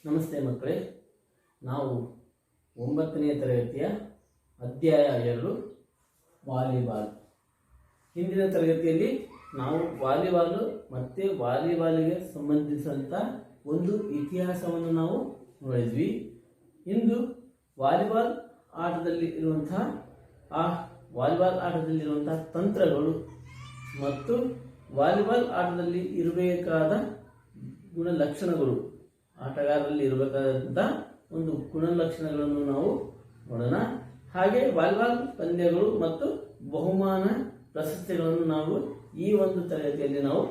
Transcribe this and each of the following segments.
ನಮಸ್ತೆ ಮಕ್ಕಳೇ, ನಾವು 9ನೇ ತರಗತಿಯ ಅಧ್ಯಾಯ 2 ವಾಲಿಬಾಲ್. ಹಿಂದಿನ ತರಗತಿಯಲ್ಲಿ ನಾವು ವಾಲಿಬಾಲ್ ಮತ್ತು ವಾಲಿಬಾಲ್ಗೆ ಸಂಬಂಧಿಸಿದಂಥ ಒಂದು ಇತಿಹಾಸವನ್ನು ನಾವು ನೋಡಿದ್ವಿ. ಇಂದು ವಾಲಿಬಾಲ್ ಆಟದಲ್ಲಿ ಇರುವಂತಹ ತಂತ್ರಗಳು ಮತ್ತು ವಾಲಿಬಾಲ್ ಆಟದಲ್ಲಿ ಇರಬೇಕಾದ ಗುಣಲಕ್ಷಣಗಳು, ಆಟಗಾರರಲ್ಲಿ ಇರಬೇಕಾದಂಥ ಒಂದು ಗುಣಲಕ್ಷಣಗಳನ್ನು ನಾವು ನೋಡೋಣ. ಹಾಗೆ ವಾಲಿಬಾಲ್ ಪಂದ್ಯಗಳು ಮತ್ತು ಬಹುಮಾನ ಪ್ರಶಸ್ತಿಗಳನ್ನು ನಾವು ಈ ಒಂದು ತರಗತಿಯಲ್ಲಿ ನಾವು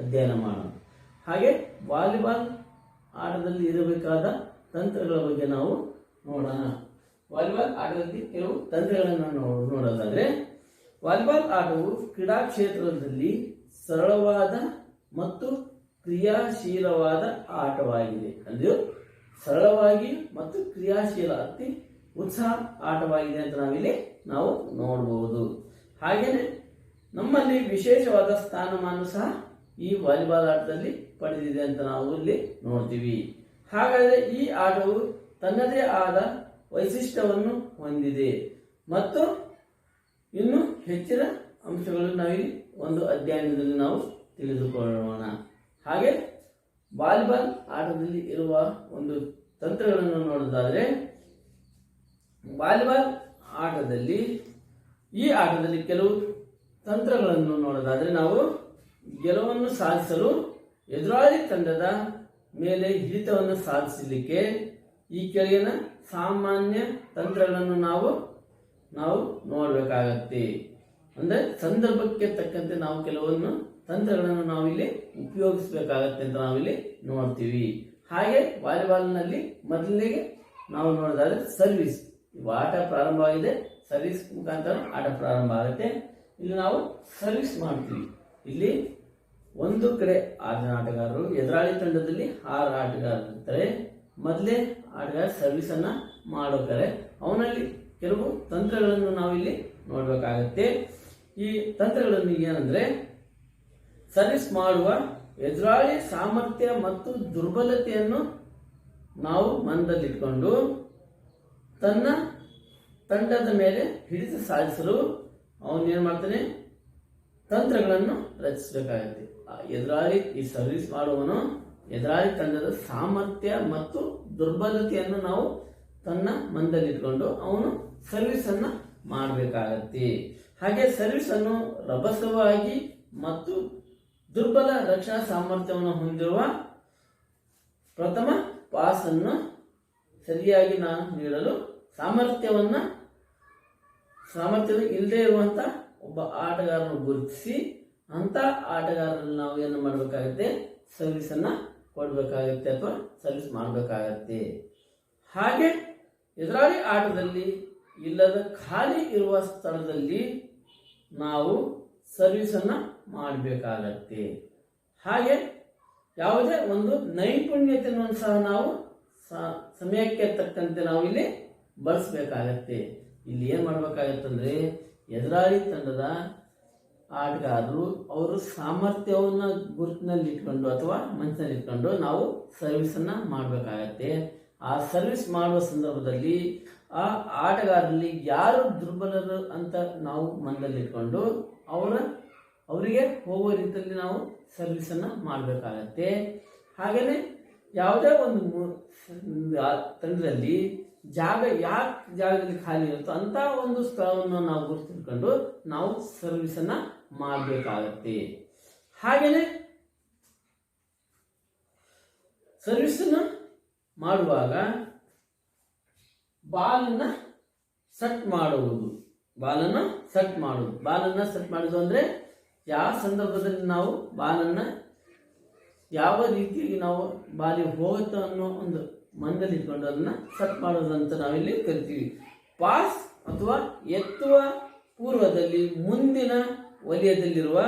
ಅಧ್ಯಯನ ಮಾಡೋಣ. ಹಾಗೆ ವಾಲಿಬಾಲ್ ಆಟದಲ್ಲಿ ಇರಬೇಕಾದ ತಂತ್ರಗಳ ಬಗ್ಗೆ ನಾವು ನೋಡೋಣ. ವಾಲಿಬಾಲ್ ಆಟದಲ್ಲಿ ಕೆಲವು ತಂತ್ರಗಳನ್ನು ನೋಡೋದಾದರೆ, ವಾಲಿಬಾಲ್ ಆಟವು ಕ್ರೀಡಾ ಕ್ಷೇತ್ರದಲ್ಲಿ ಸರಳವಾದ ಮತ್ತು ಕ್ರಿಯಾಶೀಲವಾದ ಆಟವಾಗಿದೆ. ಅಂದರೆ ಸರಳವಾಗಿ ಮತ್ತು ಕ್ರಿಯಾಶೀಲ, ಅತಿ ಉತ್ಸಾಹ ಆಟವಾಗಿದೆ ಅಂತ ನಾವು ನೋಡಬಹುದು. ಹಾಗೆಯೇ ನಮ್ಮಲ್ಲಿ ವಿಶೇಷವಾದ ಸ್ಥಾನಮಾನ ಸಹ ಈ ವಾಲಿಬಾಲ್ ಆಟದಲ್ಲಿ ಪಡೆದಿದೆ ಅಂತ ನಾವು ಇಲ್ಲಿ ನೋಡ್ತೀವಿ. ಹಾಗಾದರೆ ಈ ಆಟವು ತನ್ನದೇ ಆದ ವೈಶಿಷ್ಟ್ಯವನ್ನು ಹೊಂದಿದೆ ಮತ್ತು ಇನ್ನು ಹೆಚ್ಚಿನ ಅಂಶಗಳು ನಾವಿಲ್ಲಿ ಒಂದು ಅಧ್ಯಯನದಲ್ಲಿ ನಾವು ತಿಳಿದುಕೊಳ್ಳೋಣ. ಹಾಗೆ ವಾಲಿಬಾಲ್ ಆಟದಲ್ಲಿ ಇರುವ ಒಂದು ತಂತ್ರಗಳನ್ನು ನೋಡೋದಾದರೆ, ವಾಲಿಬಾಲ್ ಆಟದಲ್ಲಿ ಕೆಲವು ತಂತ್ರಗಳನ್ನು ನೋಡೋದಾದರೆ, ನಾವು ಗೆಲುವನ್ನು ಸಾಧಿಸಲು ಎದುರಾಳಿ ತಂಡದ ಮೇಲೆ ಹಿಡಿತವನ್ನು ಸಾಧಿಸಲಿಕ್ಕೆ ಈ ಕೆಳಗಿನ ಸಾಮಾನ್ಯ ತಂತ್ರಗಳನ್ನು ನಾವು ನೋಡಬೇಕಾಗತ್ತೆ. ಅಂದರೆ ಸಂದರ್ಭಕ್ಕೆ ತಕ್ಕಂತೆ ನಾವು ಕೆಲವೊಂದು ತಂತ್ರಗಳನ್ನು ನಾವಿಲ್ಲಿ ಉಪಯೋಗಿಸಬೇಕಾಗತ್ತೆ ಅಂತ ನಾವಿಲ್ಲಿ ನೋಡ್ತೀವಿ. ಹಾಗೆ ವಾಲಿಬಾಲ್ನಲ್ಲಿ ಮೊದಲಿಗೆ ನಾವು ನೋಡೋದಾದ್ರೆ ಸರ್ವಿಸ್. ಆಟ ಪ್ರಾರಂಭವಾಗಿದೆ, ಸರ್ವಿಸ್ ಮುಖಾಂತರ ಆಟ ಪ್ರಾರಂಭ ಆಗುತ್ತೆ. ಇಲ್ಲಿ ನಾವು ಸರ್ವಿಸ್ ಮಾಡ್ತೀವಿ. ಇಲ್ಲಿ ಒಂದು ಕಡೆ 6 ಜನ ಆಟಗಾರರು, ಎದುರಾಳಿ ತಂಡದಲ್ಲಿ 6 ಆಟಗಾರರು ಇರ್ತಾರೆ. ಮೊದಲೇ ಆಟಗಾರ ಸರ್ವಿಸ್ ಅನ್ನ ಮಾಡುತ್ತಾರೆ. ಅವನಲ್ಲಿ ಕೆಲವು ತಂತ್ರಗಳನ್ನು ನಾವಿಲ್ಲಿ ನೋಡಬೇಕಾಗತ್ತೆ. ಈ ತಂತ್ರಗಳನ್ನು ಏನಂದ್ರೆ, ಸರ್ವಿಸ್ ಮಾಡುವ ಎದುರಾಳಿ ಸಾಮರ್ಥ್ಯ ಮತ್ತು ದುರ್ಬಲತೆಯನ್ನು ನಾವು ಮನದಲ್ಲಿಟ್ಕೊಂಡು ತನ್ನ ತಂಡದ ಮೇಲೆ ಹಿಡಿತ ಸಾಧಿಸಲು ಅವನೇನ್ ಮಾಡ್ತಾನೆ, ತಂತ್ರಗಳನ್ನು ರಚಿಸಬೇಕಾಗುತ್ತೆ. ಈ ಸರ್ವಿಸ್ ಮಾಡುವವನು ಎದುರಾಳಿ ತಂಡದ ಸಾಮರ್ಥ್ಯ ಮತ್ತು ದುರ್ಬಲತೆಯನ್ನು ನಾವು ತನ್ನ ಮನದಲ್ಲಿಟ್ಕೊಂಡು ಅವನು ಸರ್ವಿಸ್ ಅನ್ನ ಮಾಡಬೇಕಾಗತ್ತೆ. ಹಾಗೆ ಸರ್ವಿಸ್ ಅನ್ನು ರಭಸವಾಗಿ ಮತ್ತು ದುರ್ಬಲ ರಕ್ಷಣಾ ಸಾಮರ್ಥ್ಯವನ್ನು ಹೊಂದಿರುವ ಪ್ರಥಮ ಪಾಸ್ ಅನ್ನು ಸರಿಯಾಗಿ ನೀಡಲು ಸಾಮರ್ಥ್ಯ ಇಲ್ಲದೆ ಇರುವಂತ ಒಬ್ಬ ಆಟಗಾರನ್ನು ಗುರುತಿಸಿ ಅಂತ ಆಟಗಾರರಲ್ಲಿ ನಾವು ಏನು ಮಾಡಬೇಕಾಗುತ್ತೆ, ಸರ್ವಿಸ್ ಅನ್ನ ಕೊಡಬೇಕಾಗತ್ತೆ ಅಥವಾ ಸರ್ವಿಸ್ ಮಾಡಬೇಕಾಗತ್ತೆ. ಹಾಗೆ ಎದುರಾಳಿ ಆಟದಲ್ಲಿ ಇಲ್ಲದ ಖಾಲಿ ಇರುವ ಸ್ಥಳದಲ್ಲಿ ನಾವು ಸರ್ವಿಸ್ ಅನ್ನ ಮಾಡಬೇಕಾಗತ್ತೆ. ಹಾಗೆ ಯಾವುದೇ ಒಂದು ನೈಪುಣ್ಯತೆಯನ್ನು ಸಹ ನಾವು ಸಮಯಕ್ಕೆ ತಕ್ಕಂತೆ ನಾವು ಇಲ್ಲಿ ಬಳಸಬೇಕಾಗತ್ತೆ. ಇಲ್ಲಿ ಏನ್ ಮಾಡ್ಬೇಕಾಗತ್ತಂದ್ರೆ, ಎದುರಾಳಿ ತಂಡದ ಆಟಗಾರರು ಅವರು ಸಾಮರ್ಥ್ಯವನ್ನ ಗುರುತಿನಲ್ಲಿ ಇಟ್ಕೊಂಡು ಅಥವಾ ಮನಸ್ಸಿನಲ್ಲಿ ಇಟ್ಕೊಂಡು ನಾವು ಸರ್ವಿಸ್ ಅನ್ನ ಮಾಡಬೇಕಾಗತ್ತೆ. ಆ ಸರ್ವಿಸ್ ಮಾಡುವ ಸಂದರ್ಭದಲ್ಲಿ ಆ ಆಟಗಾರರಲ್ಲಿ ಯಾರು ದುರ್ಬಲರು ಅಂತ ನಾವು ಮನದಲ್ಲಿ ಇಟ್ಕೊಂಡು ಅವರಿಗೆ ಹೋಗುವ ರೀತಿಯಲ್ಲಿ ನಾವು ಸರ್ವಿಸ್ ಅನ್ನ ಮಾಡಬೇಕಾಗತ್ತೆ. ಹಾಗೇನೆ ಯಾವುದೇ ಒಂದು ತಂಡದಲ್ಲಿ ಜಾಗದಲ್ಲಿ ಖಾಲಿ ಇರುತ್ತೋ ಅಂತ ಒಂದು ಸ್ಥಳವನ್ನು ನಾವು ಗುರುತಿಟ್ಕೊಂಡು ನಾವು ಸರ್ವಿಸ್ ಅನ್ನ ಮಾಡಬೇಕಾಗತ್ತೆ. ಹಾಗೇನೆ ಸರ್ವಿಸ್ ಅನ್ನ ಮಾಡುವಾಗ ಬಾಲನ್ನ ಸೆಟ್ ಮಾಡುವುದು ಅಂದ್ರೆ ಯಾವ ಸಂದರ್ಭದಲ್ಲಿ ನಾವು ಬಾಲನ್ನ ಯಾವ ರೀತಿಯಾಗಿ ನಾವು ಬಾಲಿಗೆ ಹೋಗುತ್ತೋ ಅನ್ನೋ ಒಂದು ಮನದಲ್ಲಿ ಇಟ್ಕೊಂಡು ಅದನ್ನ ಸೆಟ್ ಮಾಡೋದಂತ ನಾವಿಲ್ಲಿ ಕರಿತೀವಿ. ಪಾಸ್ ಅಥವಾ ಎತ್ತುವ ಪೂರ್ವದಲ್ಲಿ ಮುಂದಿನ ವಲಯದಲ್ಲಿರುವ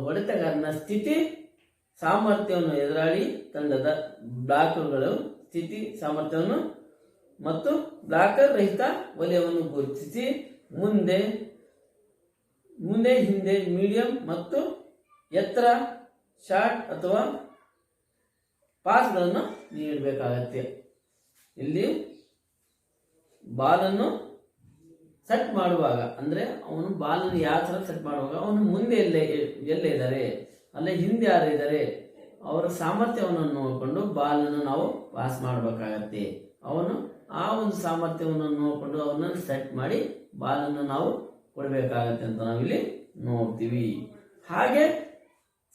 ಹೊಡೆತಗಾರನ ಸ್ಥಿತಿ ಸಾಮರ್ಥ್ಯವನ್ನು, ಎದುರಾಳಿ ತಂಡದ ಬ್ಲಾಕರ್ಗಳು ಸ್ಥಿತಿ ಸಾಮರ್ಥ್ಯವನ್ನು ಮತ್ತು ಬ್ಲಾಕರ್ ರಹಿತ ವಲಯವನ್ನು ಗುರುತಿಸಿ ಮುಂದೆ ಹಿಂದೆ ಮೀಡಿಯಂ ಮತ್ತು ಎತ್ತರ ಶಾರ್ಟ್ ಅಥವಾ ಪಾಸ್ಗಳನ್ನು ನೀಡಬೇಕಾಗತ್ತೆ. ಇಲ್ಲಿ ಬಾಲನ್ನು ಸೆಟ್ ಮಾಡುವಾಗ ಅಂದರೆ ಅವನು ಬಾಲನ್ನು ಯಾವ ಥರ ಸೆಟ್ ಮಾಡುವಾಗ ಅವನು ಮುಂದೆ ಎಲ್ಲೇ ಇದ್ದಾರೆ, ಅಲ್ಲೇ ಹಿಂದೆ ಯಾರು ಇದ್ದಾರೆ, ಅವರ ಸಾಮರ್ಥ್ಯವನ್ನು ನೋಡಿಕೊಂಡು ಬಾಲನ್ನು ನಾವು ಪಾಸ್ ಮಾಡಬೇಕಾಗತ್ತೆ. ಅವನು ಆ ಒಂದು ಸಾಮರ್ಥ್ಯವನ್ನು ನೋಡಿಕೊಂಡು ಅವನನ್ನು ಸೆಟ್ ಮಾಡಿ ಬಾಲನ್ನು ನಾವು ಕೊಡಬೇಕಾಗತ್ತೆ ಅಂತ ನಾವಿಲ್ಲಿ ನೋಡ್ತೀವಿ. ಹಾಗೆ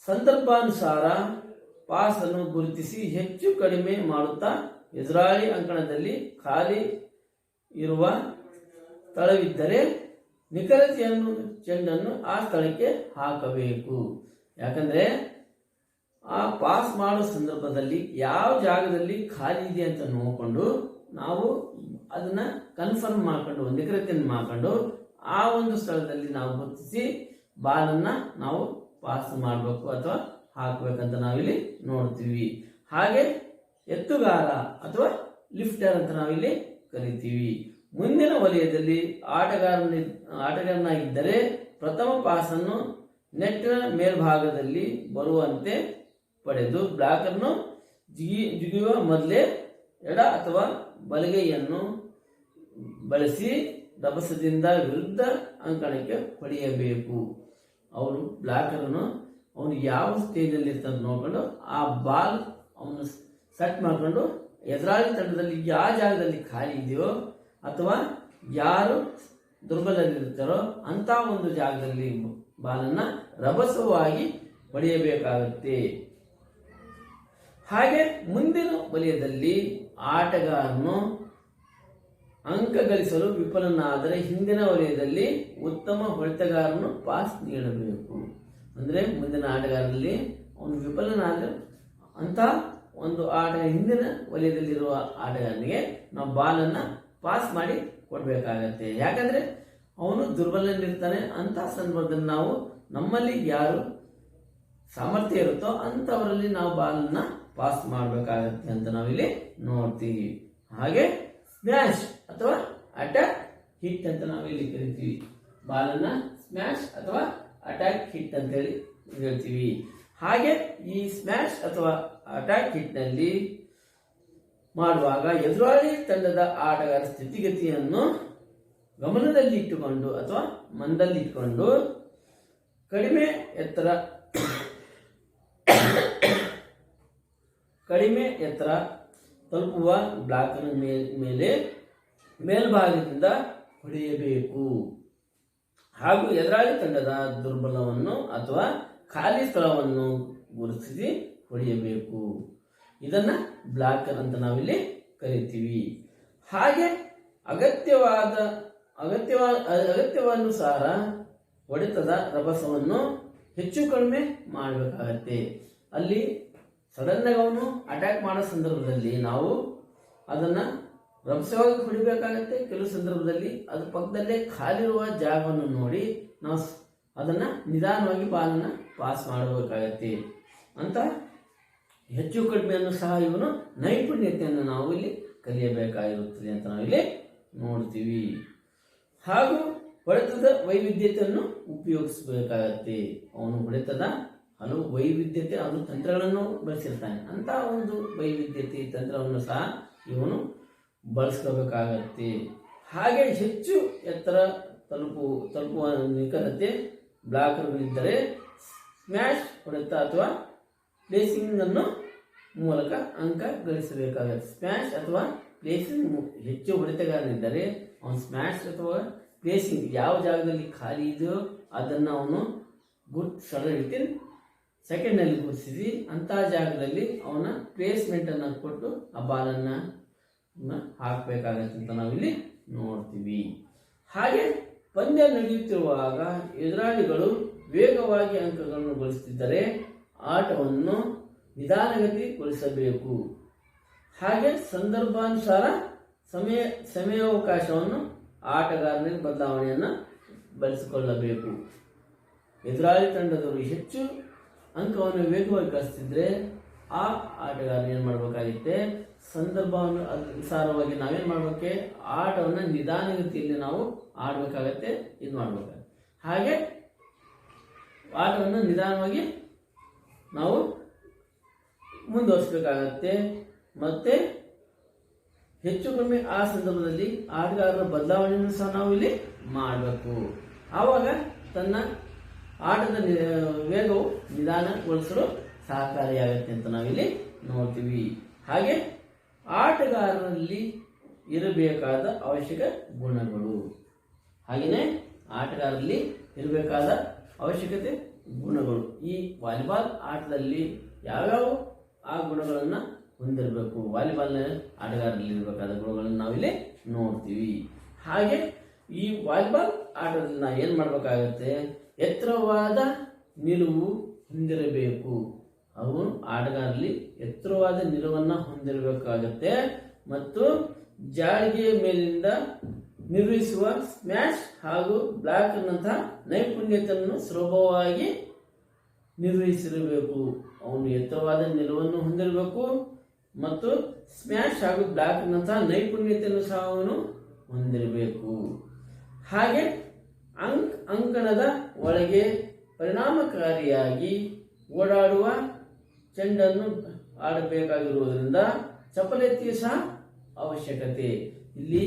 ಸಂದರ್ಭಾನುಸಾರ ಪಾಸ್ ಅನ್ನು ಗುರುತಿಸಿ ಹೆಚ್ಚು ಕಡಿಮೆ ಮಾಡುತ್ತಾ ಎದುರಾಳಿ ಅಂಕಣದಲ್ಲಿ ಖಾಲಿ ಇರುವ ಸ್ಥಳವಿದ್ದರೆ ನಿಖರತೆಯನ್ನು ಚೆಂಡನ್ನು ಆ ಸ್ಥಳಕ್ಕೆ ಹಾಕಬೇಕು. ಯಾಕಂದ್ರೆ ಆ ಪಾಸ್ ಮಾಡೋ ಸಂದರ್ಭದಲ್ಲಿ ಯಾವ ಜಾಗದಲ್ಲಿ ಖಾಲಿ ಇದೆ ಅಂತ ನೋಡಿಕೊಂಡು ನಾವು ಅದನ್ನ ಕನ್ಫರ್ಮ್ ಮಾಡ್ಕೊಂಡು ನಿಖರತೆಯನ್ನು ಮಾಡ್ಕೊಂಡು ಆ ಒಂದು ಸ್ಥಳದಲ್ಲಿ ನಾವು ಗುರುತಿಸಿ ಬಾಲನ್ನ ನಾವು ಪಾಸ್ ಮಾಡಬೇಕು ಅಥವಾ ಹಾಕಬೇಕಂತ ನಾವಿಲ್ಲಿ ನೋಡ್ತೀವಿ. ಹಾಗೆ ಎತ್ತುಗಾರ ಅಥವಾ ಲಿಫ್ಟರ್ ಅಂತ ನಾವಿಲ್ಲಿ ಕರಿತೀವಿ. ಮುಂದಿನ ವಲಯದಲ್ಲಿ ಆಟಗಾರನಾಗಿದ್ದರೆ ಪ್ರಥಮ ಪಾಸನ್ನು ನೆಟ್ಟಿನ ಮೇಲ್ಭಾಗದಲ್ಲಿ ಬರುವಂತೆ ಪಡೆದು ಬ್ಲಾಕನ್ನು ಜಿಗಿಯುವ ಮೊದಲೇ ಎಡ ಅಥವಾ ಬಲಗೈಯನ್ನು ಬಳಸಿ ರಭಸದಿಂದ ವಿರುದ್ಧ ಅಂಕಣಕ್ಕೆ ಹೊಡೆಯಬೇಕು. ಅವರು ಬ್ಲಾಕರನ್ನು ಅವನು ಯಾವ ಸ್ಟೇಜಲ್ಲಿ ಇರ್ತಾನೆ ನೋಡ್ಕೊಂಡು ಆ ಬಾಲ್ ಅವನು ಸೆಟ್ ಮಾಡಿಕೊಂಡು ಎದುರಾಳಿ ತಂಡದಲ್ಲಿ ಯಾವ ಜಾಗದಲ್ಲಿ ಖಾಲಿ ಇದೆಯೋ ಅಥವಾ ಯಾರು ದುರ್ಬಲರಿರ್ತಾರೋ ಅಂತ ಒಂದು ಜಾಗದಲ್ಲಿ ಬಾಲನ್ನ ರಭಸವಾಗಿ ಹೊಡೆಯಬೇಕಾಗುತ್ತೆ. ಹಾಗೆ ಮುಂದಿನ ವಲಯದಲ್ಲಿ ಆಟಗಾರನು ಅಂಕ ಗಳಿಸಲು ವಿಫಲನಾದರೆ ಹಿಂದಿನ ವಲಯದಲ್ಲಿ ಉತ್ತಮ ಹೊಡೆತಗಾರನು ಪಾಸ್ ನೀಡಬೇಕು. ಅಂದ್ರೆ ಮುಂದಿನ ಆಟಗಾರರಲ್ಲಿ ಅವನು ವಿಫಲನಾದರೆ ಅಂತ ಒಂದು ಹಿಂದಿನ ವಲಯದಲ್ಲಿರುವ ಆಟಗಾರನಿಗೆ ನಾವು ಬಾಲನ್ನ ಪಾಸ್ ಮಾಡಿ ಕೊಡಬೇಕಾಗತ್ತೆ. ಯಾಕಂದ್ರೆ ಅವನು ದುರ್ಬಲನಿರ್ತಾನೆ. ಅಂತ ಸಂದರ್ಭದಲ್ಲಿ ನಾವು ನಮ್ಮಲ್ಲಿ ಯಾರು ಸಾಮರ್ಥ್ಯ ಇರುತ್ತೋ ಅಂತವರಲ್ಲಿ ನಾವು ಬಾಲನ್ನ ಪಾಸ್ ಮಾಡಬೇಕಾಗತ್ತೆ ಅಂತ ನಾವಿಲ್ಲಿ ನೋಡ್ತೀವಿ. ಹಾಗೆ ಸ್ಮ್ಯಾಶ್ ಅಥವಾ ಅಟ್ಯಾಕ್ ಹಿಟ್ ಅಂತ ನಾವಿಲ್ಲಿ ಕರಿತೀವಿ. ಬಾಲನ್ನ ಸ್ಮ್ಯಾಶ್ ಅಥವಾ ಅಟ್ಯಾಕ್ ಹಿಟ್ ಅಂತ ಹೇಳಿ ಹೇಳ್ತೀವಿ. ಹಾಗೆ ಈ ಸ್ಮ್ಯಾಶ್ ಅಥವಾ ಅಟ್ಯಾಕ್ ಹಿಟ್ ನಲ್ಲಿ ಮಾಡುವಾಗ ಎದುರಾಳಿ ತಂಡದ ಆಟಗಾರ ಸ್ಥಿತಿಗತಿಯನ್ನು ಗಮನದಲ್ಲಿ ಇಟ್ಟುಕೊಂಡು ಅಥವಾ ಮಂದಲ್ಲಿಟ್ಟುಕೊಂಡು ಕಡಿಮೆ ಎತ್ತರ ತಲುಪುವ ಬ್ಲಾಕ್ನ ಮೇಲೆ ಮೇಲ್ಭಾಗದಿಂದ ಹೊಡೆಯಬೇಕು. ಹಾಗೂ ಎದುರಾಳಿ ತಂಡದ ದುರ್ಬಲವನ್ನು ಅಥವಾ ಖಾಲಿ ಸ್ಥಳವನ್ನು ಗುರುತಿಸಿ ಹೊಡೆಯಬೇಕು. ಇದನ್ನ ಬ್ಲಾಕರ್ ಅಂತ ನಾವಿಲ್ಲಿ ಕರಿತೀವಿ. ಹಾಗೆ ಅಗತ್ಯವಾನುಸಾರ ಹೊಡೆತದ ರಭಸವನ್ನು ಹೆಚ್ಚು ಕಡಿಮೆ ಮಾಡಬೇಕಾಗತ್ತೆ. ಅಲ್ಲಿ ಸಡನ್ ಆಗಿ ಅವನು ಅಟ್ಯಾಕ್ ಮಾಡೋ ಸಂದರ್ಭದಲ್ಲಿ ನಾವು ಅದನ್ನ ರಭಸವಾಗಿ ಹೊಡಿಬೇಕಾಗತ್ತೆ. ಕೆಲವು ಸಂದರ್ಭದಲ್ಲಿ ಅದ್ರ ಪಕ್ಕದಲ್ಲೇ ಖಾಲಿರುವ ಜಾಗವನ್ನು ನೋಡಿ ನಾವು ಅದನ್ನ ನಿಧಾನವಾಗಿ ಬಾಲನ್ನ ಪಾಸ್ ಮಾಡಬೇಕಾಗತ್ತೆ. ಅಂತ ಹೆಚ್ಚು ಕಡಿಮೆಯನ್ನು ಸಹ ಇವನು ನೈಪುಣ್ಯತೆಯನ್ನು ನಾವು ಇಲ್ಲಿ ಕಲಿಯಬೇಕಾಗಿರುತ್ತದೆ ಅಂತ ನಾವಿಲ್ಲಿ ನೋಡ್ತೀವಿ. ಹಾಗೂ ಹೊಡೆತದ ವೈವಿಧ್ಯತೆಯನ್ನು ಉಪಯೋಗಿಸಬೇಕಾಗತ್ತೆ. ಅವನು ಹೊಡೆತದ ಹಲವು ವೈವಿಧ್ಯತೆ ಅದು ತಂತ್ರಗಳನ್ನು ಬಳಸಿರ್ತಾನೆ. ಅಂತ ಒಂದು ವೈವಿಧ್ಯತೆ ತಂತ್ರವನ್ನು ಸಹ ಇವನು ಬಳಸ್ಕೋಬೇಕಾಗತ್ತೆ. ಹಾಗೆ ಹೆಚ್ಚು ಎತ್ತರ ತಲುಪುವ ನಿಖರತೆ ಬ್ಲಾಕರ್ಗಳಿದ್ದರೆ ಸ್ಮ್ಯಾಶ್ ಹೊಡೆತ ಅಥವಾ ಪ್ಲೇಸಿಂಗ್ ಅನ್ನು ಮೂಲಕ ಅಂಕ ಗಳಿಸಬೇಕಾಗತ್ತೆ. ಸ್ಮ್ಯಾಶ್ ಅಥವಾ ಪ್ಲೇಸಿಂಗ್ ಹೆಚ್ಚು ಹೊಡೆತಗಾರನಿದ್ದರೆ ಅವನು ಸ್ಮ್ಯಾಶ್ ಅಥವಾ ಪ್ಲೇಸಿಂಗ್ ಯಾವ ಜಾಗದಲ್ಲಿ ಖಾಲಿ ಇದೆಯೋ ಅದನ್ನು ಅವನು ಸೆಕೆಂಡ್ನಲ್ಲಿ ಗುರುತಿಸಿ ಅಂತಹ ಜಾಗದಲ್ಲಿ ಅವನ ಪ್ಲೇಸ್ಮೆಂಟ್ ಅನ್ನು ಕೊಟ್ಟು ಆ ಬಾಲನ್ನ ಹಾಕಬೇಕಾಗತ್ತೆ ಅಂತ ನಾವಿಲ್ಲಿ ನೋಡ್ತೀವಿ. ಹಾಗೆ ಪಂದ್ಯ ನಡೆಯುತ್ತಿರುವಾಗ ಎದುರಾಳಿಗಳು ವೇಗವಾಗಿ ಅಂಕಗಳನ್ನು ಗಳಿಸುತ್ತಿದ್ದರೆ ಆಟವನ್ನು ನಿಧಾನಗತಿಗೊಳಿಸಬೇಕು. ಹಾಗೆ ಸಂದರ್ಭಾನುಸಾರ ಸಮಯಾವಕಾಶವನ್ನು ಆಟಗಾರನಿಗೆ ಬದಲಾವಣೆಯನ್ನು ಬಳಸಿಕೊಳ್ಳಬೇಕು. ಎದುರಾಳಿ ತಂಡದವರು ಹೆಚ್ಚು ಅಂಕವನ್ನು ವೇಗವಾಗಿ ಗಳಿಸ್ತಿದ್ರೆ ಆ ಆಟಗಾರನ ಏನು ಮಾಡಬೇಕಾಗುತ್ತೆ, ಸಂದರ್ಭವನ್ನು ಅನುಸಾರವಾಗಿ ನಾವೇನು ಮಾಡಬೇಕು, ಆಟವನ್ನು ನಿಧಾನಗತಿಯಲ್ಲಿ ನಾವು ಆಡಬೇಕಾಗತ್ತೆ. ಇದು ಮಾಡಬೇಕಾಗುತ್ತೆ. ಹಾಗೆ ಆಟವನ್ನು ನಿಧಾನವಾಗಿ ನಾವು ಮುಂದುವರಿಸಬೇಕಾಗತ್ತೆ. ಮತ್ತೆ ಹೆಚ್ಚು ಕಮ್ಮಿ ಆ ಸಂದರ್ಭದಲ್ಲಿ ಆಟಗಾರರ ಬದಲಾವಣೆಯನ್ನು ಸಹ ನಾವು ಇಲ್ಲಿ ಮಾಡಬೇಕು. ಆವಾಗ ತನ್ನ ಆಟದ ವೇಗವು ನಿಧಾನಗೊಳಿಸಲು ಸಹಕಾರಿಯಾಗುತ್ತೆ ಅಂತ ನಾವಿಲ್ಲಿ ನೋಡ್ತೀವಿ. ಹಾಗೆ ಆಟಗಾರರಲ್ಲಿ ಇರಬೇಕಾದ ಅವಶ್ಯಕ ಗುಣಗಳು, ಹಾಗೆಯೇ ಆಟಗಾರರಲ್ಲಿ ಇರಬೇಕಾದ ಅವಶ್ಯಕತೆ ಗುಣಗಳು, ಈ ವಾಲಿಬಾಲ್ ಆಟದಲ್ಲಿ ಯಾವ್ಯಾವ ಆ ಗುಣಗಳನ್ನು ಹೊಂದಿರಬೇಕು, ವಾಲಿಬಾಲ್ನ ಆಟಗಾರರಲ್ಲಿ ಇರಬೇಕಾದ ಗುಣಗಳನ್ನು ನಾವಿಲ್ಲಿ ನೋಡ್ತೀವಿ. ಹಾಗೆ ಈ ವಾಲಿಬಾಲ್ ಆಟದಲ್ಲಿ ನಾವು ಏನು ಮಾಡಬೇಕಾಗತ್ತೆ, ಎತ್ತರವಾದ ನಿಲುವು ಹೊಂದಿರಬೇಕು. ಅವು ಆಟಗಾರರಲ್ಲಿ ಎತ್ತರವಾದ ನಿಲುವನ್ನು ಹೊಂದಿರಬೇಕಾಗತ್ತೆ. ಮತ್ತು ಜಾಳಿಗೆಯ ಮೇಲಿಂದ ನಿರ್ವಹಿಸುವ ಸ್ಮ್ಯಾಶ್ ಹಾಗೂ ಬ್ಲಾಕ್ ನಂತಹ ನೈಪುಣ್ಯತೆಯನ್ನು ಸುಲಭವಾಗಿ ನಿರ್ವಹಿಸಿರಬೇಕು. ಅವನು ಎತ್ತರವಾದ ನಿಲುವನ್ನು ಹೊಂದಿರಬೇಕು ಮತ್ತು ಸ್ಮ್ಯಾಶ್ ಹಾಗೂ ಬ್ಲಾಕ್ ನಂತಹ ನೈಪುಣ್ಯತೆಯನ್ನು ಸಹ ಅವನು ಹೊಂದಿರಬೇಕು. ಹಾಗೆ ಅಂಕಣದ ಒಳಗೆ ಪರಿಣಾಮಕಾರಿಯಾಗಿ ಓಡಾಡುವ ಚೆಂಡನ್ನು ಆಡಬೇಕಾಗಿರುವುದರಿಂದ ಚಪಲತೆಯು ಸಹ ಅವಶ್ಯಕತೆ. ಇಲ್ಲಿ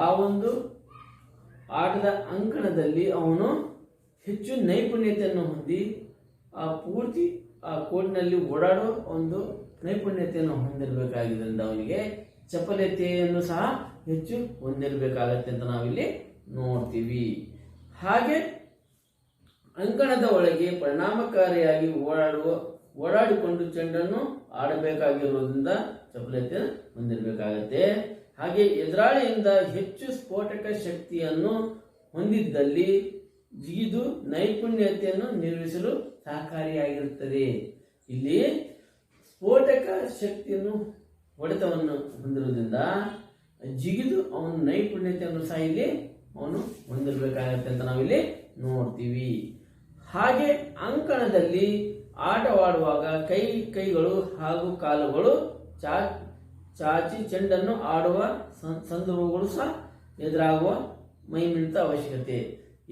ಆ ಒಂದು ಆಟದ ಅಂಕಣದಲ್ಲಿ ಅವನು ಹೆಚ್ಚು ನೈಪುಣ್ಯತೆಯನ್ನು ಹೊಂದಿ ಪೂರ್ತಿ ಆ ಕೋರ್ಟ್ನಲ್ಲಿ ಓಡಾಡೋ ಒಂದು ನೈಪುಣ್ಯತೆಯನ್ನು ಹೊಂದಿರಬೇಕಾಗಿದ್ದರಿಂದ ಅವನಿಗೆ ಚಪಲತೆಯನ್ನು ಸಹ ಹೆಚ್ಚು ಹೊಂದಿರಬೇಕಾಗತ್ತೆ ಅಂತ ನಾವಿಲ್ಲಿ ನೋಡ್ತೀವಿ. ಹಾಗೆ ಅಂಕಣದ ಒಳಗೆ ಪರಿಣಾಮಕಾರಿಯಾಗಿ ಓಡಾಡಿಕೊಂಡು ಚೆಂಡನ್ನು ಆಡಬೇಕಾಗಿರುವುದರಿಂದ ಚಪಲತೆ ಹೊಂದಿರಬೇಕಾಗತ್ತೆ. ಹಾಗೆ ಎದುರಾಳಿಯಿಂದ ಹೆಚ್ಚು ಸ್ಫೋಟಕ ಶಕ್ತಿಯನ್ನು ಹೊಂದಿದ್ದಲ್ಲಿ ಜಿಗಿದು ನೈಪುಣ್ಯತೆಯನ್ನು ನಿರ್ವಹಿಸಲು ಸಹಕಾರಿಯಾಗಿರುತ್ತದೆ. ಇಲ್ಲಿ ಸ್ಫೋಟಕ ಶಕ್ತಿಯನ್ನು ಹೊಡೆತವನ್ನು ಹೊಂದಿರುವುದರಿಂದ ಜಿಗಿದು ಅವನ ನೈಪುಣ್ಯತೆಯನ್ನು ಸಹ ಇಲ್ಲಿ ಅವನು ಹೊಂದಿರಬೇಕಾಗತ್ತೆ ಅಂತ ನಾವಿಲ್ಲಿ ನೋಡ್ತೀವಿ. ಹಾಗೆ ಅಂಕಣದಲ್ಲಿ ಆಟವಾಡುವಾಗ ಕೈಗಳು ಹಾಗೂ ಕಾಲುಗಳು ಚಾಚಿ ಚೆಂಡನ್ನು ಆಡುವ ಸಂದರ್ಭಗಳು ಸಹ ಎದುರಾಗುವ ಮೈಮಿಡಿತ ಅವಶ್ಯಕತೆ.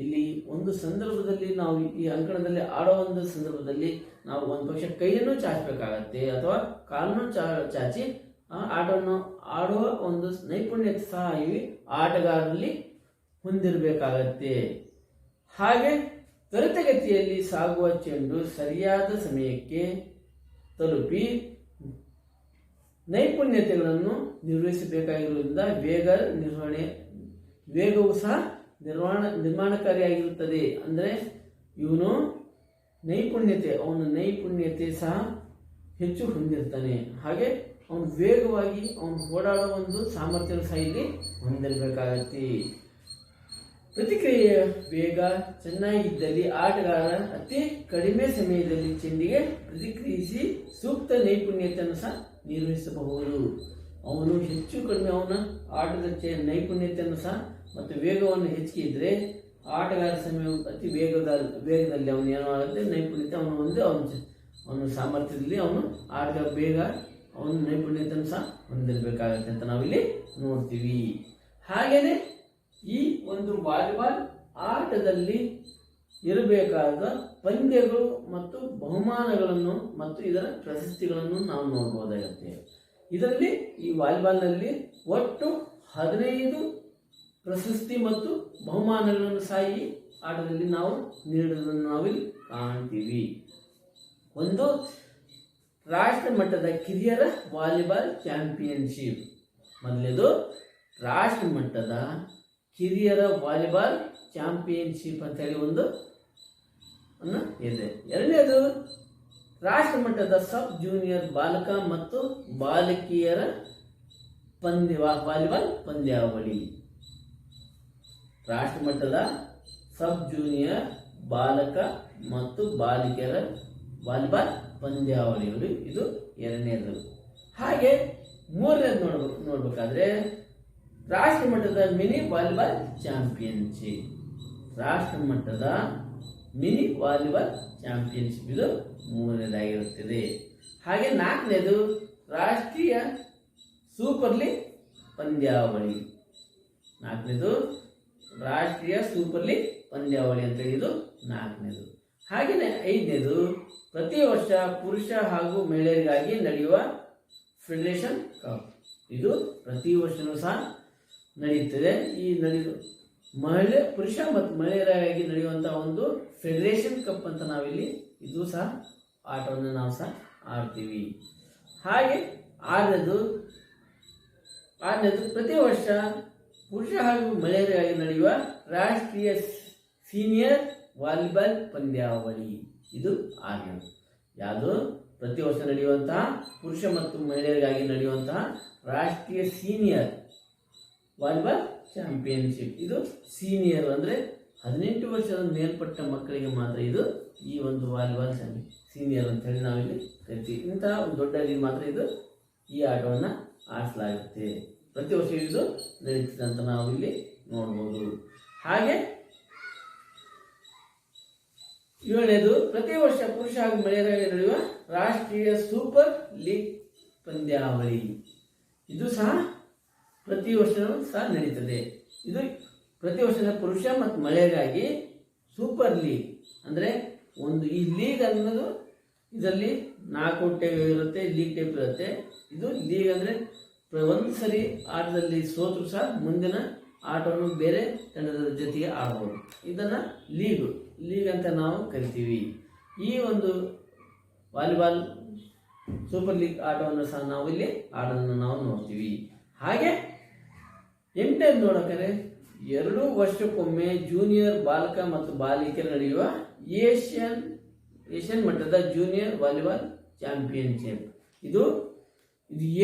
ಇಲ್ಲಿ ಒಂದು ಸಂದರ್ಭದಲ್ಲಿ ನಾವು ಈ ಅಂಕಣದಲ್ಲಿ ಆಡೋ ಒಂದು ಸಂದರ್ಭದಲ್ಲಿ ನಾವು ಒಂದು ಪಕ್ಷ ಕೈಯನ್ನು ಚಾಚಬೇಕಾಗತ್ತೆ ಅಥವಾ ಕಾಲನ್ನು ಚಾಚಿ ಆಟವನ್ನು ಆಡುವ ಒಂದು ನೈಪುಣ್ಯತೆ ಸಹ ಈ ಆಟಗಾರರಲ್ಲಿ ಹೊಂದಿರಬೇಕಾಗತ್ತೆ. ಹಾಗೆ ತ್ವರಿತಗತಿಯಲ್ಲಿ ಸಾಗುವ ಚೆಂಡು ಸರಿಯಾದ ಸಮಯಕ್ಕೆ ತಲುಪಿ ನೈಪುಣ್ಯತೆಗಳನ್ನು ನಿರ್ವಹಿಸಬೇಕಾಗಿರುವುದರಿಂದ ವೇಗವು ಸಹ ನಿರ್ಮಾಣಕಾರಿಯಾಗಿರುತ್ತದೆ. ಅಂದರೆ ಅವನ ನೈಪುಣ್ಯತೆ ಸಹ ಹೆಚ್ಚು ಹೊಂದಿರ್ತಾನೆ. ಹಾಗೆ ಅವನು ವೇಗವಾಗಿ ಅವನು ಓಡಾಡುವ ಒಂದು ಸಾಮರ್ಥ್ಯ ಸಹ ಇಲ್ಲಿ ಹೊಂದಿರಬೇಕಾಗತ್ತೆ. ಪ್ರತಿಕ್ರಿಯೆಯ ವೇಗ ಚೆನ್ನಾಗಿದ್ದಲ್ಲಿ ಆಟಗಾರ ಅತಿ ಕಡಿಮೆ ಸಮಯದಲ್ಲಿ ಚೆಂಡಿಗೆ ಪ್ರತಿಕ್ರಿಯಿಸಿ ಸೂಕ್ತ ನೈಪುಣ್ಯತೆಯನ್ನು ಸಹ ನಿರ್ವಹಿಸಬಹುದು. ಅವನು ಹೆಚ್ಚು ಕಡಿಮೆ ಅವನ ಆಟದ ನೈಪುಣ್ಯತೆಯನ್ನು ಸಹ ಮತ್ತು ವೇಗವನ್ನು ಹೆಚ್ಚಿಗೆ ಇದ್ದರೆ ಆಟಗಾರ ಸಮಯ ಅತಿ ವೇಗದಲ್ಲಿ ಅವನು ಏನಾಗುತ್ತೆ, ನೈಪುಣ್ಯತೆ ಅವನ ಸಾಮರ್ಥ್ಯದಲ್ಲಿ ಅವನು ಆಟಗಾರ ಅವನ ನೈಪುಣ್ಯತೆಯನ್ನು ಸಹ ಹೊಂದಿರಬೇಕಾಗತ್ತೆ ಅಂತ ನಾವಿಲ್ಲಿ ನೋಡ್ತೀವಿ. ಹಾಗೆಯೇ ಈ ಒಂದು ವಾಲಿಬಾಲ್ ಆಟದಲ್ಲಿ ಇರಬೇಕಾದ ಪಂದ್ಯಗಳು ಮತ್ತು ಬಹುಮಾನಗಳನ್ನು ಮತ್ತು ಇದರ ಪ್ರಶಸ್ತಿಗಳನ್ನು ನಾವು ನೋಡಬಹುದಾಗುತ್ತೆ. ಇದರಲ್ಲಿ ಈ ವಾಲಿಬಾಲ್ನಲ್ಲಿ ಒಟ್ಟು 15 ಪ್ರಶಸ್ತಿ ಮತ್ತು ಬಹುಮಾನಗಳನ್ನು ಸಹ ಈ ಆಟದಲ್ಲಿ ನಾವು ನೀಡುವುದನ್ನು ನಾವಿಲ್ಲಿ ಕಾಣ್ತೀವಿ. ಒಂದು ರಾಷ್ಟ್ರ ಮಟ್ಟದ ಕಿರಿಯರ ವಾಲಿಬಾಲ್ ಚಾಂಪಿಯನ್ಶಿಪ್. ಮೊದಲನೇದು ರಾಷ್ಟ್ರ ಮಟ್ಟದ ಕಿರಿಯರ ವಾಲಿಬಾಲ್ ಚಾಂಪಿಯನ್ಶಿಪ್ ಅಂತೇಳಿ ಒಂದು ಇದೆ. ಎರಡನೇದು ರಾಷ್ಟ್ರ ಮಟ್ಟದ ಸಬ್ ಜೂನಿಯರ್ ಬಾಲಕ ಮತ್ತು ಬಾಲಕಿಯರ ವಾಲಿಬಾಲ್ ಪಂದ್ಯಾವಳಿ. ರಾಷ್ಟ್ರ ಮಟ್ಟದ ಸಬ್ ಜೂನಿಯರ್ ಬಾಲಕ ಮತ್ತು ಬಾಲಕಿಯರ ವಾಲಿಬಾಲ್ ಪಂದ್ಯಾವಳಿಗಳು ಇದು ಎರಡನೇದು. ಹಾಗೆ ಮೂರನೇದು ನೋಡ್ಬೇಕಾದ್ರೆ ರಾಷ್ಟ್ರ ಮಟ್ಟದ ಮಿನಿ ವಾಲಿಬಾಲ್ ಚಾಂಪಿಯನ್ಶಿಪ್. ರಾಷ್ಟ್ರ ಮಟ್ಟದ ಮಿನಿ ವಾಲಿಬಾಲ್ ಚಾಂಪಿಯನ್ಶಿಪ್ ಇದು ಮೂರನೇದಾಗಿರುತ್ತದೆ. ಹಾಗೆ ನಾಲ್ಕನೇದು ರಾಷ್ಟ್ರೀಯ ಸೂಪರ್ ಲೀಗ್ ಪಂದ್ಯಾವಳಿ. ನಾಲ್ಕನೇದು ರಾಷ್ಟ್ರೀಯ ಸೂಪರ್ ಲೀಗ್ ಪಂದ್ಯಾವಳಿ ಅಂತ ಇದು ನಾಲ್ಕನೇದು. ಹಾಗೆಯೇ 5ನೇದು ಪ್ರತಿ ವರ್ಷ ಪುರುಷ ಹಾಗೂ ಮಹಿಳೆಯರಿಗಾಗಿ ನಡೆಯುವ ಫೆಡರೇಷನ್ ಕಪ್. ಇದು ಪ್ರತಿ ವರ್ಷವೂ ಸಹ ನಡೆಯುತ್ತದೆ. ಈ ಪುರುಷ ಮತ್ತು ಮಹಿಳೆಯರಿಗಾಗಿ ನಡೆಯುವಂತಹ ಒಂದು ಫೆಡರೇಷನ್ ಕಪ್ ಅಂತ ನಾವಿಲ್ಲಿ ಇದು ಸಹ ಆಟವನ್ನು ನಾವು ಸಹ ಆಡ್ತೀವಿ. ಹಾಗೆ 6ನೇದು ಪ್ರತಿ ವರ್ಷ ಪುರುಷ ಹಾಗೂ ಮಹಿಳೆಯರಿಗಾಗಿ ನಡೆಯುವ ರಾಷ್ಟ್ರೀಯ ಸೀನಿಯರ್ ವಾಲಿಬಾಲ್ ಪಂದ್ಯಾವಳಿ. ಇದು 6ನೇದು. ಯಾವುದು? ಪ್ರತಿ ವರ್ಷ ನಡೆಯುವಂತಹ ಪುರುಷ ಮತ್ತು ಮಹಿಳೆಯರಿಗಾಗಿ ನಡೆಯುವಂತಹ ರಾಷ್ಟ್ರೀಯ ಸೀನಿಯರ್ ವಾಲಿಬಾಲ್ ಚಾಂಪಿಯನ್ಶಿಪ್. ಇದು ಸೀನಿಯರ್ ಅಂದರೆ 18 ವರ್ಷದ ಮೇಲ್ಪಟ್ಟ ಮಕ್ಕಳಿಗೆ ಮಾತ್ರ ಇದು ಈ ಒಂದು ವಾಲಿಬಾಲ್ ಸೀನಿಯರ್ ಅಂತ ಹೇಳಿ ನಾವಿಲ್ಲಿ ಕರಿತೀವಿ. ಇಂತಹ ದೊಡ್ಡ ಲೀಗ್ ಮಾತ್ರ ಇದು ಈ ಆಟವನ್ನು ಆಡಿಸಲಾಗುತ್ತೆ. ಪ್ರತಿ ವರ್ಷ ಇದು ನಡೀತದೆ ಅಂತ ನಾವು ಇಲ್ಲಿ ನೋಡ್ಬೋದು. ಹಾಗೆ 7ನೇದು ಪ್ರತಿ ವರ್ಷ ಪುರುಷ ಹಾಗೂ ಮಹಿಳೆಯರಿಗೆ ನಡೆಯುವ ರಾಷ್ಟ್ರೀಯ ಸೂಪರ್ ಲೀಗ್ ಪಂದ್ಯಾವಳಿ. ಇದು ಸಹ ಪ್ರತಿ ವರ್ಷವೂ ಸಹ ನಡೀತದೆ. ಇದು ಪ್ರತಿ ವರ್ಷದ ಪುರುಷ ಮತ್ತು ಮಹಿಳೆಯರಿಗಾಗಿ ಸೂಪರ್ ಲೀಗ್ ಅಂದರೆ ಈ ಲೀಗ್ ಅನ್ನೋದು ಇದರಲ್ಲಿ ನಾಕೌಟ್ ಟೈಪ್ ಇರುತ್ತೆ, ಲೀಗ್ ಟೈಪ್ ಇರುತ್ತೆ. ಇದು ಲೀಗ್ ಅಂದರೆ ಒಂದು ಸರಿ ಆಟದಲ್ಲಿ ಸೋತರು ಸಹ ಮುಂದಿನ ಆಟವನ್ನು ಬೇರೆ ತಂಡದ ಜೊತೆಗೆ ಆಡಬಹುದು. ಇದನ್ನು ಲೀಗ್ ಅಂತ ನಾವು ಕರಿತೀವಿ. ಈ ಒಂದು ವಾಲಿಬಾಲ್ ಸೂಪರ್ ಲೀಗ್ ಆಟವನ್ನು ಸಹ ನಾವು ಇಲ್ಲಿ ಆಡೋದನ್ನು ನಾವು ನೋಡ್ತೀವಿ. ಹಾಗೆ 8ನೇದು ನೋಡೋಕೆ 2 ವರ್ಷಕ್ಕೊಮ್ಮೆ ಜೂನಿಯರ್ ಬಾಲಕ ಮತ್ತು ಬಾಲಿಕೆಯರು ನಡೆಯುವ ಏಷ್ಯನ್ ಮಟ್ಟದ ಜೂನಿಯರ್ ವಾಲಿಬಾಲ್ ಚಾಂಪಿಯನ್ಶಿಪ್. ಇದು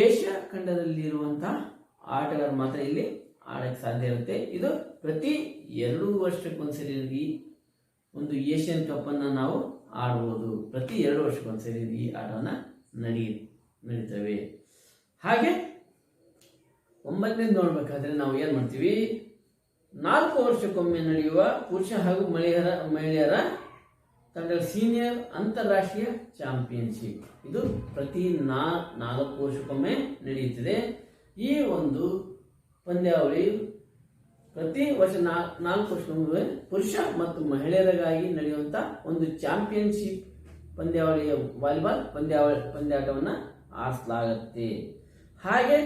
ಏಷ್ಯಾ ಖಂಡದಲ್ಲಿರುವಂತಹ ಆಟಗಾರರು ಮಾತ್ರ ಇಲ್ಲಿ ಆಡಕ್ಕೆ ಸಾಧ್ಯ ಇರುತ್ತೆ. ಇದು ಪ್ರತಿ 2 ವರ್ಷಕ್ಕೊಂದ್ಸರಿ ಒಂದು ಏಷ್ಯನ್ ಕಪ್ ಅನ್ನು ನಾವು ಆಡ್ಬೋದು. ಪ್ರತಿ 2 ವರ್ಷಕ್ಕೊಂದ್ಸರಿ ಈ ಆಟವನ್ನು ನಡೀತವೆ. ಹಾಗೆ 9ನೇದು ನೋಡ್ಬೇಕಾದ್ರೆ ನಾವು ಏನು ಮಾಡ್ತೀವಿ? 4 ವರ್ಷಕ್ಕೊಮ್ಮೆ ನಡೆಯುವ ಪುರುಷ ಹಾಗೂ ಮಹಿಳೆಯರ ತಂಡಗಳ ಸೀನಿಯರ್ ಅಂತಾರಾಷ್ಟ್ರೀಯ ಚಾಂಪಿಯನ್ಶಿಪ್. ಇದು ಪ್ರತಿ 4 ವರ್ಷಕ್ಕೊಮ್ಮೆ ನಡೆಯುತ್ತದೆ. ಈ ಒಂದು ಪಂದ್ಯಾವಳಿ ಪ್ರತಿ ವರ್ಷ 4 ವರ್ಷಕ್ಕೊಮ್ಮೆ ಪುರುಷ ಮತ್ತು ಮಹಿಳೆಯರಿಗಾಗಿ ನಡೆಯುವಂಥ ಒಂದು ಚಾಂಪಿಯನ್ಶಿಪ್ ಪಂದ್ಯಾವಳಿಯ ವಾಲಿಬಾಲ್ ಪಂದ್ಯಾಟವನ್ನು ಆಡಿಸಲಾಗುತ್ತೆ. ಹಾಗೆ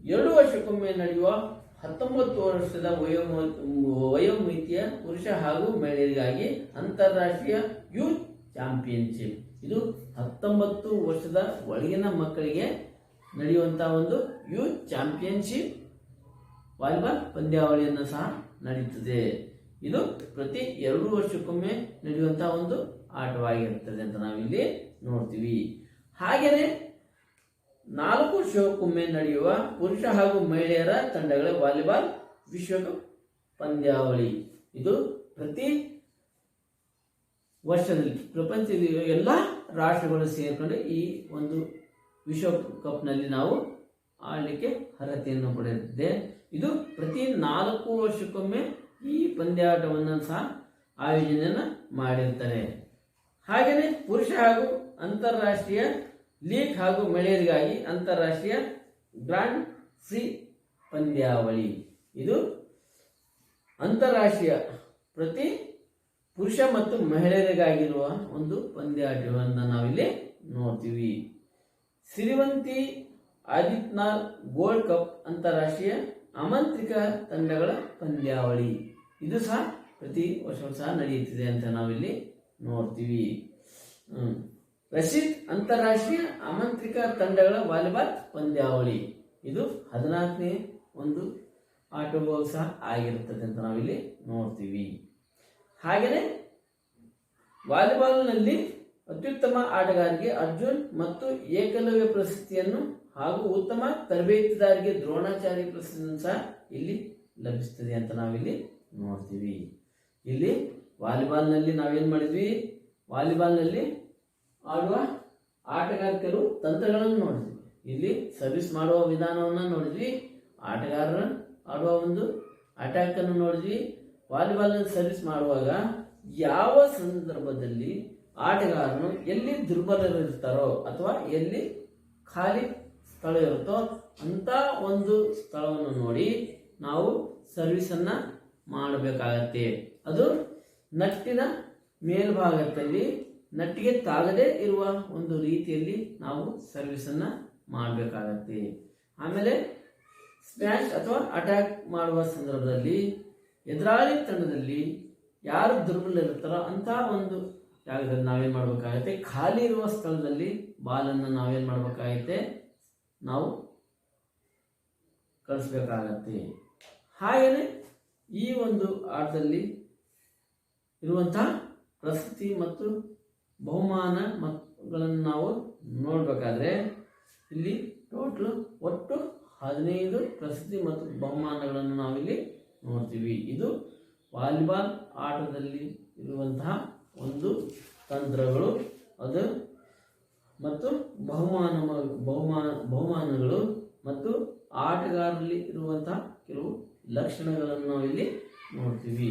2 ವರ್ಷಕ್ಕೊಮ್ಮೆ ನಡೆಯುವ 19 ವರ್ಷದ ವಯೋಮಿತಿಯ ಪುರುಷ ಹಾಗೂ ಮಹಿಳೆಯರಿಗಾಗಿ ಅಂತಾರಾಷ್ಟ್ರೀಯ ಯೂತ್ ಚಾಂಪಿಯನ್ಶಿಪ್. ಇದು 19 ವರ್ಷದ ಒಳಗಿನ ಮಕ್ಕಳಿಗೆ ನಡೆಯುವಂತಹ ಒಂದು ಯೂತ್ ಚಾಂಪಿಯನ್ಶಿಪ್ ವಾಲಿಬಾಲ್ ಪಂದ್ಯಾವಳಿಯನ್ನು ಸಹ ನಡೀತದೆ. ಇದು ಪ್ರತಿ 2 ವರ್ಷಕ್ಕೊಮ್ಮೆ ನಡೆಯುವಂತಹ ಒಂದು ಆಟವಾಗಿರುತ್ತದೆ ಅಂತ ನಾವಿಲ್ಲಿ ನೋಡ್ತೀವಿ. ಹಾಗೆಯೇ 4 ವರ್ಷಕ್ಕೊಮ್ಮೆ ನಡೆಯುವ ಪುರುಷ ಹಾಗೂ ಮಹಿಳೆಯರ ತಂಡಗಳ ವಾಲಿಬಾಲ್ ವಿಶ್ವಕಪ್ ಪಂದ್ಯಾವಳಿ. ಇದು ಪ್ರತಿ ವರ್ಷದಲ್ಲಿ ಪ್ರಪಂಚದ ಎಲ್ಲ ರಾಷ್ಟ್ರಗಳು ಸೇರಿಕೊಂಡು ಈ ಒಂದು ವಿಶ್ವಕಪ್ನಲ್ಲಿ ನಾವು ಆಡಲಿಕ್ಕೆ ಅರ್ಹತೆಯನ್ನು ಪಡೆದಿದೆ. ಇದು ಪ್ರತಿ 4 ವರ್ಷಕ್ಕೊಮ್ಮೆ ಈ ಪಂದ್ಯಾಟವನ್ನು ಸಹ ಆಯೋಜನೆಯನ್ನು ಮಾಡಿರ್ತಾರೆ. ಹಾಗೆಯೇ ಪುರುಷ ಹಾಗೂ ಅಂತಾರಾಷ್ಟ್ರೀಯ ಲೀಗ್ ಹಾಗೂ ಮಹಿಳೆಯರಿಗಾಗಿ ಅಂತಾರಾಷ್ಟ್ರೀಯ ಗ್ರಾಂಡ್ ಪ್ರಿ ಪಂದ್ಯಾವಳಿ. ಇದು ಅಂತಾರಾಷ್ಟ್ರೀಯ ಪ್ರತಿ ಪುರುಷ ಮತ್ತು ಮಹಿಳೆಯರಿಗಾಗಿರುವ ಒಂದು ಪಂದ್ಯಾಟವನ್ನು ನಾವಿಲ್ಲಿ ನೋಡ್ತೀವಿ. ಸಿರಿವಂತಿ ಆದಿತ್ಯನಾಥ್ ಗೋಲ್ಡ್ ಕಪ್ ಅಂತಾರಾಷ್ಟ್ರೀಯ ಆಮಂತ್ರಿತ ತಂಡಗಳ ಪಂದ್ಯಾವಳಿ. ಇದು ಸಹ ಪ್ರತಿ ವರ್ಷವೂ ಸಹ ನಡೆಯುತ್ತಿದೆ ಅಂತ ನಾವಿಲ್ಲಿ ನೋಡ್ತೀವಿ. ರಶೀದ್ ಅಂತಾರಾಷ್ಟ್ರೀಯ ಆಮಂತ್ರಿತ ತಂಡಗಳ ವಾಲಿಬಾಲ್ ಪಂದ್ಯಾವಳಿ. ಇದು 14ನೇ ಒಂದು ಆಟವೂ ಸಹ ಆಗಿರುತ್ತದೆ ಅಂತ ನಾವಿಲ್ಲಿ ನೋಡ್ತೀವಿ. ಹಾಗೆಯೇ ವಾಲಿಬಾಲ್ನಲ್ಲಿ ಅತ್ಯುತ್ತಮ ಆಟಗಾರರಿಗೆ ಅರ್ಜುನ್ ಮತ್ತು ಏಕಲವ್ಯ ಪ್ರಶಸ್ತಿಯನ್ನು ಹಾಗೂ ಉತ್ತಮ ತರಬೇತುದಾರರಿಗೆ ದ್ರೋಣಾಚಾರ್ಯ ಪ್ರಶಸ್ತಿಯನ್ನು ಸಹ ಇಲ್ಲಿ ಲಭಿಸುತ್ತದೆ ಅಂತ ನಾವಿಲ್ಲಿ ನೋಡ್ತೀವಿ. ಇಲ್ಲಿ ವಾಲಿಬಾಲ್ನಲ್ಲಿ ನಾವೇನು ಮಾಡಿದ್ವಿ? ವಾಲಿಬಾಲ್ನಲ್ಲಿ ಆಡುವ ಆಟಗಾರರು ತಂತ್ರಗಳನ್ನು ನೋಡಿದ್ವಿ. ಇಲ್ಲಿ ಸರ್ವಿಸ್ ಮಾಡುವ ವಿಧಾನವನ್ನು ನೋಡಿದ್ವಿ. ಆಟಗಾರರ ಆಡುವ ಒಂದು ಅಟ್ಯಾಕ್ ಅನ್ನು ನೋಡಿದ್ವಿ. ವಾಲಿಬಾಲ್ನಲ್ಲಿ ಸರ್ವಿಸ್ ಮಾಡುವಾಗ ಯಾವ ಸಂದರ್ಭದಲ್ಲಿ ಆಟಗಾರನು ಎಲ್ಲಿ ದುರ್ಬಲರಿರ್ತಾರೋ ಅಥವಾ ಎಲ್ಲಿ ಖಾಲಿ ಸ್ಥಳ ಇರುತ್ತೋ ಅಂತ ಒಂದು ಸ್ಥಳವನ್ನು ನೋಡಿ ನಾವು ಸರ್ವಿಸನ್ನು ಮಾಡಬೇಕಾಗತ್ತೆ. ಅದು ಮೇಲ್ಭಾಗದಲ್ಲಿ ನಟ್ಟಿಗೆ ತಾಗದೇ ಇರುವ ಒಂದು ರೀತಿಯಲ್ಲಿ ನಾವು ಸರ್ವಿಸನ್ನು ಮಾಡಬೇಕಾಗತ್ತೆ. ಆಮೇಲೆ ಸ್ಮ್ಯಾಶ್ ಅಥವಾ ಅಟ್ಯಾಕ್ ಮಾಡುವ ಸಂದರ್ಭದಲ್ಲಿ ಎದುರಾಳಿ ತಂಡದಲ್ಲಿ ಯಾರು ದುರ್ಬಲ ಇರ್ತಾರೋ ಅಂಥ ಒಂದು ಜಾಗದಲ್ಲಿ ನಾವೇನು ಮಾಡಬೇಕಾಗತ್ತೆ, ಖಾಲಿ ಇರುವ ಸ್ಥಳದಲ್ಲಿ ಬಾಲನ್ನು ನಾವೇನು ಮಾಡಬೇಕಾಗತ್ತೆ, ನಾವು ಕಳಿಸ್ಬೇಕಾಗತ್ತೆ. ಹಾಗೆಯೇ ಈ ಒಂದು ಆಟದಲ್ಲಿ ಇರುವಂತಹ ಪ್ರಶಸ್ತಿ ಮತ್ತು ಬಹುಮಾನಗಳನ್ನು ನಾವು ನೋಡಬೇಕಾದ್ರೆ ಇಲ್ಲಿ ಒಟ್ಟು 15 ಪ್ರಶಸ್ತಿ ಮತ್ತು ಬಹುಮಾನಗಳನ್ನು ನಾವಿಲ್ಲಿ ನೋಡ್ತೀವಿ. ಇದು ವಾಲಿಬಾಲ್ ಆಟದಲ್ಲಿ ಇರುವಂತಹ ಒಂದು ತಂತ್ರಗಳು ಅದು ಮತ್ತು ಬಹುಮಾನಗಳು ಮತ್ತು ಆಟಗಾರರಲ್ಲಿ ಇರುವಂತಹ ಕೆಲವು ಲಕ್ಷಣಗಳನ್ನು ನಾವಿಲ್ಲಿ ನೋಡ್ತೀವಿ.